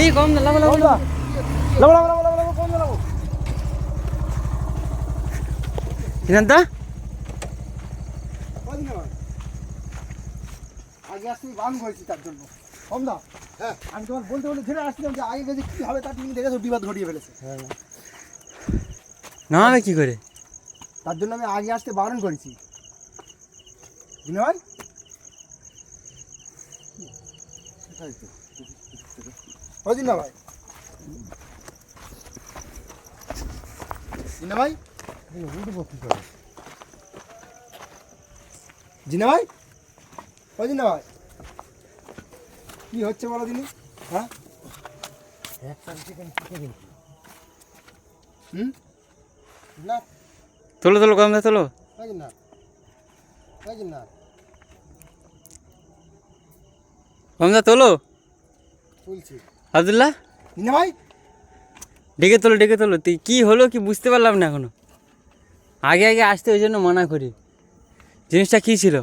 এই কম না লাভ লাভ কম লাগাবো সিদ্ধান্তা আগে আসতে বান করেছি তার জন্য কম না। হ্যাঁ আমি তোমার বলতে বলতে ছেড়ে আসছিলাম যে আগে গেছে কি হবে তার তুমি দেখেছো বিবাদ ঘটিয়ে ফেলেছে। না হবে কি করে, তার জন্য আমি আগে আসতে বারণ করেছি। দিনে ভাই ওই দিন না ভাই জিনা ভাই উঠবো কি করে জিনা ভাই ওই দিন না ভাই কি হচ্ছে বলো দিনি। হ্যাঁ না তোলো তোলো কম তোলো না না কমদা তোলো তুলছি আব্দুল্লাহ জিনা ভাই ডেকে তোলো তুই কি হলো কি বুঝতে পারলাম না এখনো। আগে আগে আসতে ওই জন্য মানা করি। জিনিসটা কি ছিল?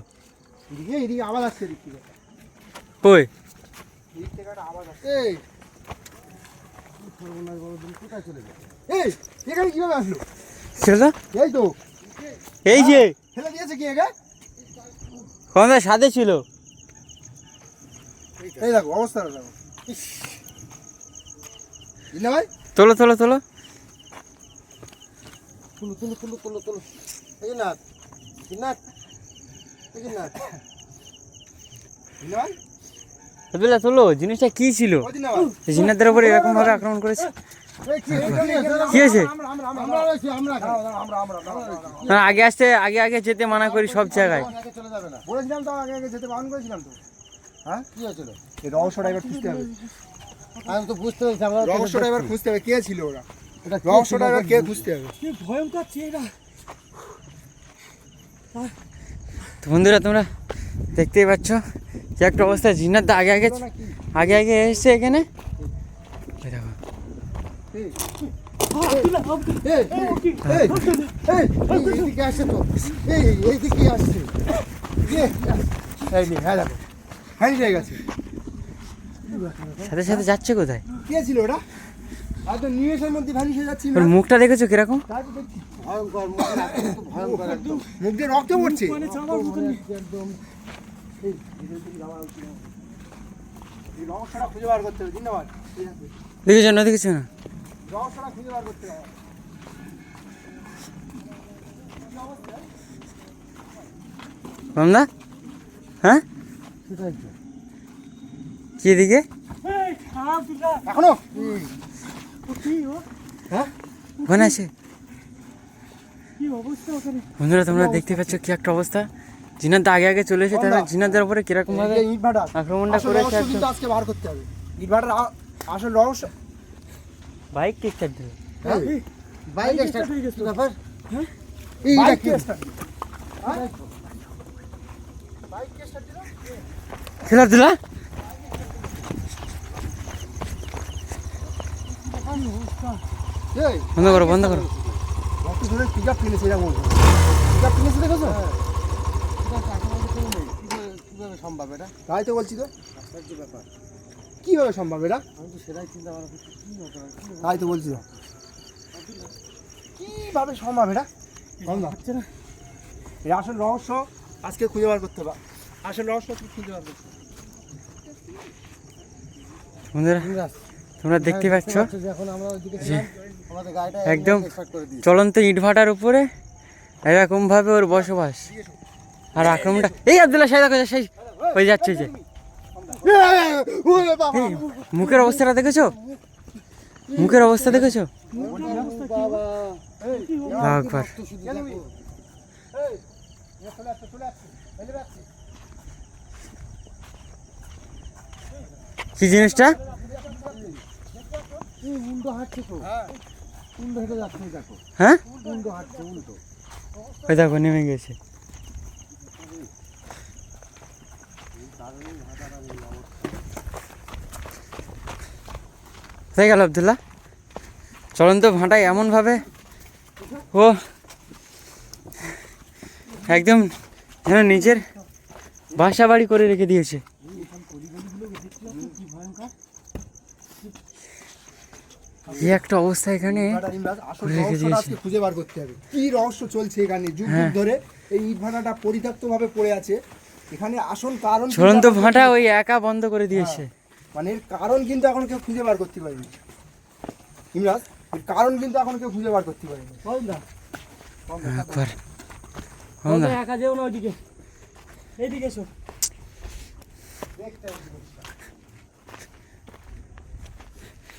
এদিকে এদিকে আওয়াজ আসছে এদিক থেকে। কই এদিক থেকে একটা আওয়াজ আসছে। এই সর্বনাশ বড় দিন কোথায় চলে গেল? এই এখানে কিভাবে আসলো? ছিল তো এই তো এই যে ফেলে দিয়েছে কি একা? কমদা সাথে ছিল। এই দেখো অবস্থাটা দেখো। জিনা ভাই তোলো তুলো এই যে নাথ জিন্নাত এই যে নাথ জিনা ভাই আব্দুল্লাহ তোলো জিনিসটা কি ছিল? ওই জিনা ভাই জিন্নাতের উপরে এরকম ভাবে আক্রমণ করেছে। কি হয়েছে? না, আগে আসতে আগে যেতে মানা করি সব জায়গায়। চলে যাবে না বলেছিলাম তো আগে যেতে বারণ করেছিলাম তো। হ্যাঁ কি হয়েছিল? এই রহস্যটা এবার খুঁজতে হবে। আমি তো বুঝতে পেরেছি আমরা রহস্যটা এবার খুঁজতে হবে কে ছিল ওরা। এটা রহস্যটা এবার কে খুঁজতে হবে। কি ভয়ঙ্কর চেহারা। তো বন্ধুরা তোমরা দেখতেই পাচ্ছ যে একটা অবস্থা। জিন্নাত আগে এসছে এখানে। এইদিকে আসছে তো এইদিকে আসছে সাথে সাথে যাচ্ছে কোথায়? কে ছিল ওটা? হয়তো নিমেষের মধ্যে ভ্যানিশ হয়ে যাচ্ছে। ওর মুখটা দেখেছো কিরকম? ভয়ঙ্কর ভয়ঙ্কর একদম মুখ দিয়ে রক্ত পড়ছে একদম। এই রহস্যটা খুঁজে বার করতে হবে। ধন্যবাদ। দেখেছো না রহস্যটা খুঁজে বার করতে হবে। কমদা হ্যাঁ কি দিকে এখনো ওখানে আছে। বন্ধুরা তোমরা দেখতে পাচ্ছ কি একটা অবস্থা। জিনাত আগে চলে এসে তারা জিনাতদের উপরে কিরকম ভাবে আক্রমণটা করেছে। আজকে বার করতে হবে ইটভাটার আসল রহস্য। বাইক কে স্টার্ট দিল? বাইক স্টার্ট হয়ে গেছে ব্যাপার। হ্যাঁ বাইক স্টার্ট দিল খেলা দিলা বন্ধ করো রক্ত ধরে পিকআপ কিনেছে এটা বলবো। পিকআপ কিনেছে দেখেছো? কিভাবে সম্ভব এটা? তাই তো বলছি তো ব্যাপার কিভাবে সম্ভব এটা? আমি তো সেটাই চিন্তা ভাবনা করছি কি হতে পারে। তাই তো বলছি কিভাবে সম্ভব এটা হচ্ছে না। এই আসল রহস্য আজকে খুঁজে বার করতে হবে। আসল রহস্য খুঁজে বার করতে হবে। বন্ধুরা তোমরা দেখতে পাচ্ছ একদম চলন্ত ইটভাটার উপরে এরকম ভাবে ওর বসবাস আর আক্রমণটা। এই আব্দুল্লাহ সাহেব সেই হয়ে যাচ্ছে যে মুখের অবস্থাটা দেখেছো? মুখের অবস্থা দেখেছো? কি জিনিসটা? উল্টো হাঁটছে তো। উল্টো হেঁটে যাচ্ছে দেখো। হ্যাঁ উল্টো হাঁটছে উল্টো। ওই দেখো নেমে গেছে। হয়ে গেল আব্দুল্লাহ চলন্ত ভাঁটায় এমনভাবে ও একদম যেন নিজের বাসা বাড়ি করে রেখে দিয়েছে। এই একটা অবস্থা এখানে আসল রহস্যটা আজকে খুঁজে বার করতে হবে, কি রহস্য চলছে এখানে যুগ যুগ ধরে। এই ইট ভাটাটা পরিত্যক্ত ভাবে পড়ে আছে, এখানে আসল কারণ ঝুলন্ত ভাটা ওই একা বন্ধ করে দিয়েছে। মানে এর কারণ কিন্তু এখন কেউ খুঁজে বার করতে পারেনি ইমরাজ, এর কারণ কিন্তু এখন কেউ খুঁজে বার করতে পারেনি। একবার একা যেও না ওইদিকে, এইদিকে এসো।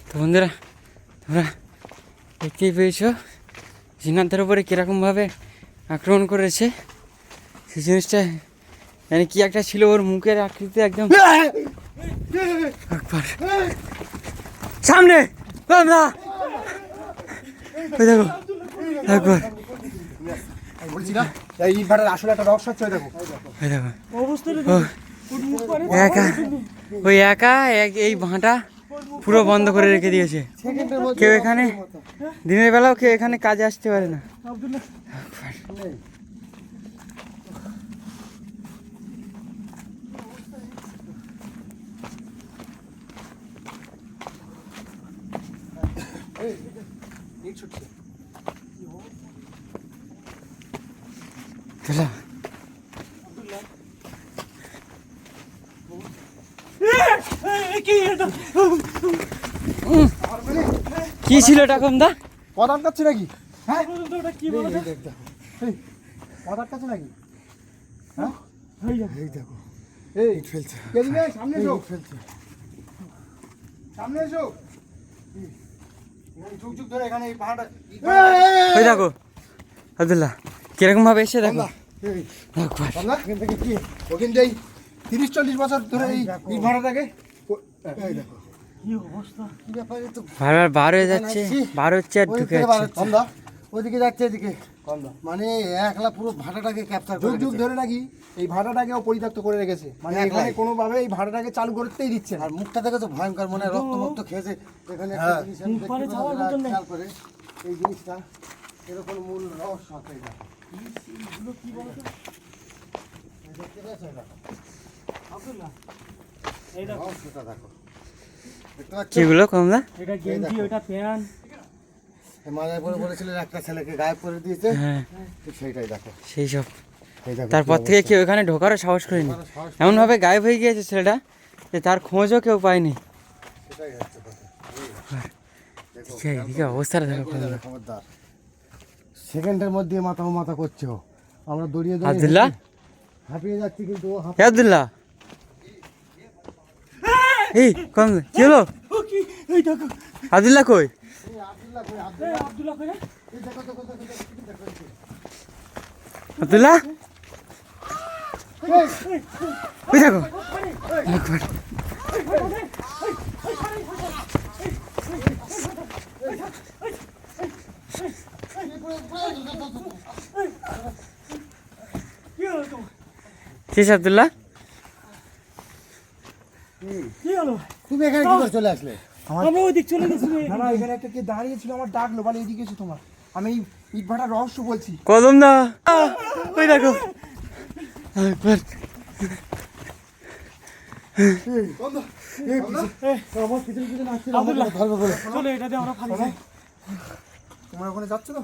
তো বন্ধুরা তোমরা দেখতেই পেয়েছো জিনাদের উপরে কীরকমভাবে আক্রমণ করেছে। সেই জিনিসটা মানে কি একটা ছিল, ওর মুখের আকৃতি একদম একবার সামনে না ওই দেখো একবার আমি বলছি না এই ইট ভাটার আসলে একটা রহস্য হচ্ছে, ওই দেখো ওই দেখো অবস্থাটা ও একা ওই একা এই ভাঁটা পুরো বন্ধ করে রেখে দিয়েছে। কেউ এখানে দিনের বেলাও কেউ এখানে কাজে আসতে পারে না। আব্দুল্লাহ ইট ছুটছে। চলো কি এটা? কি ছিল এটা কমদা? পদার্থ কাটছে নাকি? হ্যাঁ ওটা কি বলো তো? পদার্থ কাটছে নাকি? হ্যাঁ এই দেখো। এই দেখো এই ইট ফেলছে, এদিকে আয়, সামনে এসো, ফেলছে সামনে এসো। এখানে যুগ যুগ ধরে এখানে এই পাহাড়টা ওই দেখো আব্দুল্লাহ কিরকম ভাবে এসে দেখো একবার এখান থেকে কি ওখান থেকে 30-40 বছর ধরে এই ইট ভাটাটাকে এই দেখো কি অবস্থা? কি ব্যাপারে তো বারবার বার হয়ে যাচ্ছে, বার হচ্ছে আর ঢুকে যাচ্ছে। কমদা ওইদিকে যাচ্ছে, এদিকে কমদা মানে একলা পুরো ভাটাটাকে ক্যাপচার করে যুগ যুগ ধরে নাকি এই ভাটাটাকেও পরিত্যক্ত করে রেখেছে, মানে এখানে কোনোভাবে এই ভাটাটাকে চালু করতেই দিচ্ছে না। আর মুখটা দেখে তো ভয়ঙ্কর, মনে হয় রক্ত খেয়েছে। এখানে একটা জিনিস আমি দেখতে মুখ পেলাম, পারে যারা খেয়াল করে এই জিনিসটা এরকম মূল রহস্য আছে এটা। দেখতে পেয়েছো এটা? আব্দুল্লাহ এই দেখো, রহস্যটা দেখো, দেখতে পাচ্ছ? কিগুলো কমলা? এটা গেঞ্জি, ওটা প্যান্ট। মাজায় পরে বলেছিলেন একটা ছেলেকে গায়েব করে দিয়েছে, হ্যাঁ ঠিক সেইটাই দেখো। সেই সব। এই দেখো তারপর থেকে কেউ এখানে ঢোকারও সাহস করেনি, এমন ভাবে গায়েব হয়ে গিয়েছে ছেলেটা যে তার খোঁজও কেউ পায়নি। সেটাই হচ্ছে কথা। এদিকে অবস্থাটা দেখো কমলা। খবরদার, সেকেন্ডের মধ্যে মাথা মাথা করছে ও। আমরা দড়িয়ে আব্দুল্লাহ হাঁপিয়ে যাচ্ছি, কিন্তু ও এ আব্দুল্লাহ এই কমলা কি হলো? ও কি? এই দেখো, আব্দুল্লাহ কই? এই আব্দুল্লাহ কই রে? আব্দুল্লাহ ওই দেখো একবার কি হলো তোমার? শেষ আব্দুল্লাহ কি হলো? তুমি এখানে কি করে চলে আসলে? আমরা ওই দিক চলে গেছি। না না, এখানে একটা কে দাঁড়িয়ে ছিল, আমার ডাকলো, বলে এদিকে এসো তোমার, আমি এই ইট ভাটার রহস্য বলছি। কদম না ওই দেখো একবার আমার পিছনে পিছনে আসছিল, আব্দুল্লাহ ধরবে বলে চলো, এটা দিয়ে আমরা ফালি যাই। তোমরা ওখানে যাচ্ছ তো,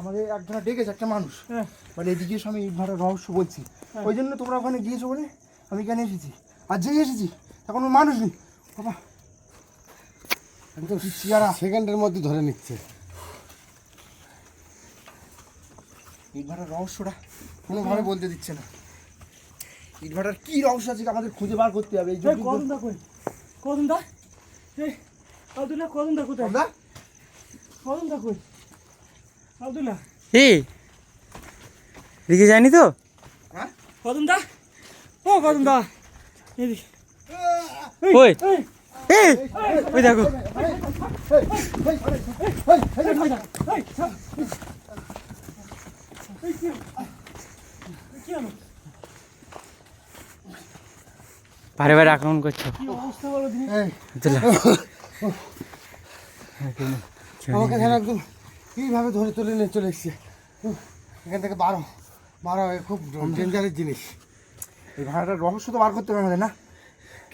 আমাদের একজনা ডেকেছে, একটা মানুষ, হ্যাঁ। বলে এদিকে এসো, আমি ইট ভাটার রহস্য বলছি। ওই জন্য তোমরা ওখানে গিয়েছো বলে আমি এখানে এসেছি, আর যেই এসেছি এখন ওর মানুষ নেই বাবা, একদম চেয়ারা সেকেন্ডের মধ্যে ধরে নিচ্ছে। ইট ভাটার রহস্যটা কোনোভাবে বলতে দিচ্ছে না। ইট ভাটার কি রহস্য আছে আমাদের খুঁজে বার করতে হবে। এই এই কদম দা কই? কদম দা? এই আব্দুল্লাহ কদম দা কোথায়? কদম দা কই? আব্দুল্লাহ এই এদিকে যায়নি তো? কদম দা? ও কদম দা এদিকে। ওই এই এই ওই দেখো কি হলো? বারে বারে আক্রমণ করছো কি অবস্থা বলো দিনে? আব্দুল্লাহ আমাকে এখানে একদম কীভাবে ধরে তুলে নিয়ে চলে এসছে। এখান থেকে বারো খুব ডেঞ্জারের জিনিস। এই ভাটার রহস্য তো বার করতে হবে আমাদের, না?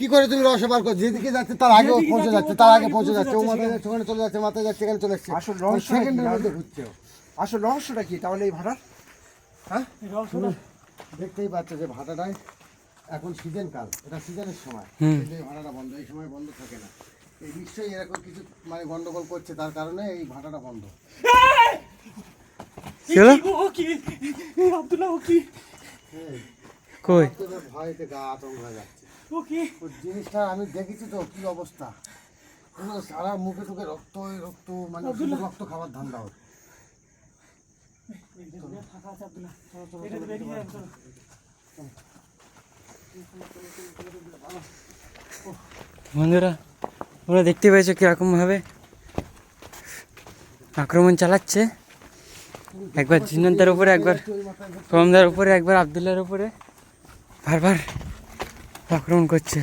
কি করে তুমি রহস্য বার করছো? যেদিকে যাচ্ছে তার আগে যেদিকে পৌঁছে যাচ্ছে যাচ্ছে, ও তার তার আগে আগে পৌঁছে পৌঁছে যাচ্ছে, ও যাচ্ছে মাথায় যাচ্ছে, ওখানে চলে যাচ্ছে, মাথায় যাচ্ছে, এখানে চলে এসছে। আসল রহস্যটা কি? সেকেন্ডের মধ্যে ঘুরছে ও। আসল রহস্যটা কি তাহলে এই ভাড়ার? হ্যাঁ, এই রহস্যটা দেখতেই পাচ্ছ যে ভাটাটায় এখন সিজন কাল, এটা সিজনের সময়, হুম। কিন্তু এই ভাটাটা বন্ধ, এই সময় বন্ধ থাকে না। এই নিশ্চয়ই এরকম কিছু মানে গন্ডগোল করছে, তার কারণে এই ভাটাটা বন্ধ। কি হলো? ও কি এই আব্দুল্লাহ ও কি কই? তোদের ভয়তে গা আতঙ্ক হয়ে যাচ্ছে। ও কি ওই জিনিসটা আমি দেখেছি তো কি অবস্থা, পুরো সারা মুখে টুকে রক্ত, ওই রক্ত, মানে শুধু রক্ত খাবার ধান্দা ওর। ফাঁকা আছে আব্দুল্লাহ, এটা বেরিয়ে যাবে চলো। বন্ধুরা তোমরা দেখতে পেয়েছো কীরকমভাবে আক্রমণ চালাচ্ছে, একবার জিনানদার উপরে, একবার প্রমদার উপরে, একবার আবদুল্লার উপরে বারবার আক্রমণ করছে।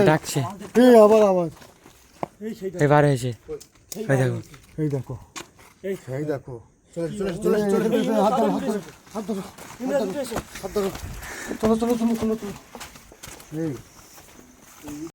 ডাকছে, এই আবার আবার, এই সেইটা এবার হয়েছে, ওই দেখো। এই দেখো, এই এই দেখো, চলে চলে চলে চলে, হাত ধরো, হাত ধরো, হাত ধরো, ইমরান উঠে এসো। হাত ধরো, চলো চলো চলো চলো চলো, এই